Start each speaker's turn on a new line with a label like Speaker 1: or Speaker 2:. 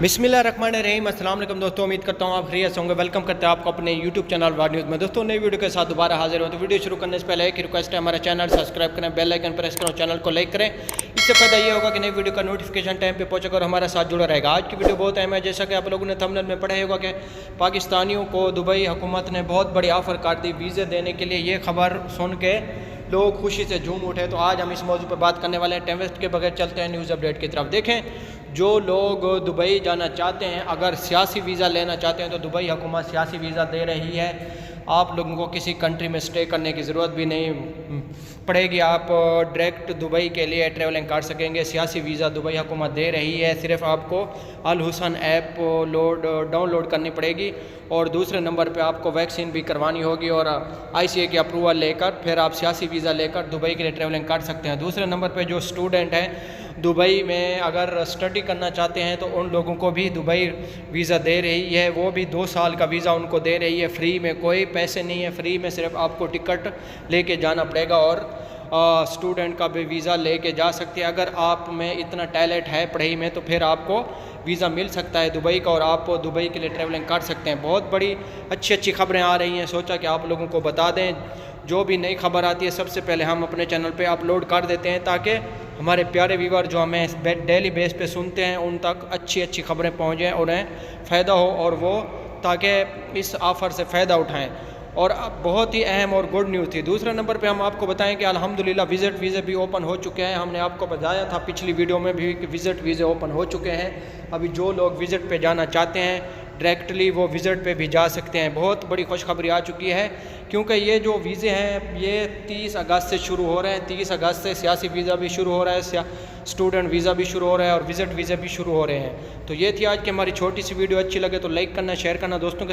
Speaker 1: بسم اللہ الرحمن الرحیم۔ السلام علیکم دوستوں، امید کرتا ہوں آپ خیریت سے ہوں گے۔ ویلکم کرتے ہیں آپ کو اپنے یوٹیوب چینل ویڈیو میں۔ دوستوں نئی ویڈیو کے ساتھ دوبارہ حاضر ہوں۔ تو ویڈیو شروع کرنے سے پہلے ایک ریکویسٹ ہے، ہمارا چینل سبسکرائب کریں، بیل آئیکن پریس کریں، چینل کو لائک کریں۔ اس سے فائدہ یہ ہوگا کہ نئی ویڈیو کا نوٹیفیکیشن ٹائم پہ پہنچے گا اور ہمارا ساتھ جڑا رہے گا۔ آج کی ویڈیو بہت اہم ہے، جیسا کہ آپ لوگوں نے تھمبنیل میں پڑھا ہوگا کہ پاکستانیوں کو دبئی حکومت نے بہت بڑی آفر کر دی ویزے دینے کے لیے۔ یہ خبر سن کے لوگ خوشی سے جھوم اٹھے۔ تو آج ہم اس موضوع پہ بات کرنے والے ہیں۔ ٹائم ویسٹ کے بغیر چلتے ہیں نیوز اپڈیٹ کی طرف۔ دیکھیں، جو لوگ دبئی جانا چاہتے ہیں، اگر سیاسی ویزا لینا چاہتے ہیں تو دبئی حکومت سیاسی ویزا دے رہی ہے۔ آپ لوگوں کو کسی کنٹری میں سٹے کرنے کی ضرورت بھی نہیں پڑے گی، آپ ڈائریکٹ دبئی کے لیے ٹریولنگ کر سکیں گے۔ سیاسی ویزا دبئی حکومت دے رہی ہے، صرف آپ کو الحسن ایپ ڈاؤن لوڈ کرنی پڑے گی، اور دوسرے نمبر پہ آپ کو ویکسین بھی کروانی ہوگی، اور آئی سی اے کی اپروول لے کر پھر آپ سیاسی ویزا لے کر دبئی کے لیے ٹریولنگ کر سکتے ہیں۔ دوسرے نمبر پہ جو اسٹوڈنٹ ہیں دبئی میں اگر اسٹڈی کرنا چاہتے ہیں تو ان لوگوں کو بھی دبئی ویزا دے رہی ہے، وہ بھی 2 سال کا ویزا ان کو دے رہی ہے، فری میں، کوئی پیسے نہیں ہے، فری میں، صرف آپ کو ٹکٹ لے کے جانا پڑے گا، اور اسٹوڈنٹ کا بھی ویزا لے کے جا سکتے ہیں۔ اگر آپ میں اتنا ٹیلنٹ ہے پڑھائی میں تو پھر آپ کو ویزا مل سکتا ہے دبئی کا، اور آپ دبئی کے لیے ٹریولنگ کر سکتے ہیں۔ بہت بڑی اچھی خبریں آ رہی ہیں، سوچا کہ آپ لوگوں کو بتا دیں۔ جو بھی نئی خبر آتی ہے سب سے پہلے ہم اپنے چینل پہ اپلوڈ کر دیتے ہیں، تاکہ ہمارے پیارے ویور جو ہمیں ڈیلی بیس پہ سنتے ہیں ان تک اچھی خبریں پہنچیں، انہیں فائدہ ہو، اور وہ تاکہ اس آفر سے فائدہ اٹھائیں۔ اور اب بہت ہی اہم اور گڈ نیوز تھی۔ دوسرے نمبر پہ ہم آپ کو بتائیں کہ الحمدللہ وزٹ ویزے بھی اوپن ہو چکے ہیں۔ ہم نے آپ کو بتایا تھا پچھلی ویڈیو میں بھی کہ وزٹ ویزے اوپن ہو چکے ہیں۔ ابھی جو لوگ وزٹ پہ جانا چاہتے ہیں ڈائریکٹلی وہ وزٹ پہ بھی جا سکتے ہیں۔ بہت بڑی خوشخبری آ چکی ہے، کیونکہ یہ جو ویزے ہیں یہ 30 اگست سے شروع ہو رہے ہیں۔ 30 اگست سے سیاسی ویزا بھی شروع ہو رہا ہے، اسٹوڈنٹ ویزا بھی شروع ہو رہا ہے، اور وزٹ ویزے بھی شروع ہو رہے ہیں۔ تو یہ تھی آج کی ہماری چھوٹی سی ویڈیو۔ اچھی لگے تو لائک کرنا، شیئر کرنا، دوستوں کے ساتھ